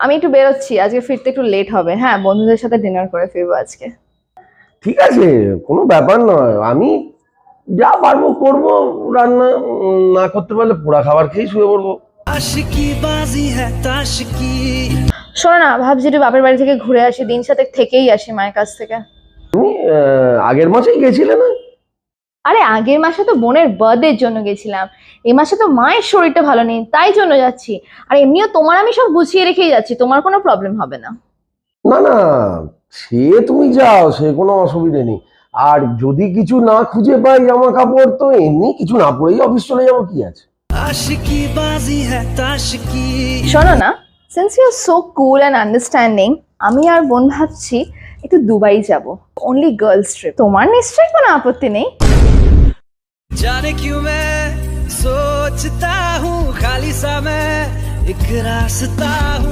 আমি একটু বেরোচ্ছি, আজকে ফিরতে একটু লেট হবে। হ্যাঁ, বন্ধুদের সাথে ডিনার করে ফিরবো আজকে। ঠিক আছে, কোনো ব্যাপার নয়, আমি যা পারবো করবো। রান্না না করতে পারলে পোড়া খাবার খেয়েই শুয়ে পড়বো। শোনো না, ভাবছি একটু বাপের বাড়ি থেকে ঘুরে আসি, দিন সাথে থেকেই আসি মায়ের কাছ থেকে। তুমি আগের মাসেই গেছিলে না? আরে আগের মাসে তো বোনের বার্থডের জন্য গেছিলাম, এই মাসে তো মায়ের শরীরটা ভালো নেই, তাই জন্য যাচ্ছি। আর এমনিও তোমার আমি সব গুছিয়ে রেখেই যাচ্ছি, তোমার কোনো প্রবলেম হবে না। না না, সে তুমি যাও, সে কোনো অসুবিধে নেই। আর যদি কিছু না খুঁজে পাই জামা কাপড়, তো এমনি কিছু না পরেই অফিস চলে যাবো, কি আছে। শোনো না, since you are so cool and understanding, আমি আর বোন ভাবছি একটু দুবাই যাব, অনলি গার্লস ট্রিপ। তোমার নিশ্চয়ই কোনো আপত্তি নেই? जाने क्यों मैं सोचता हूँ खाली सा मैं एक रास्ता हूँ।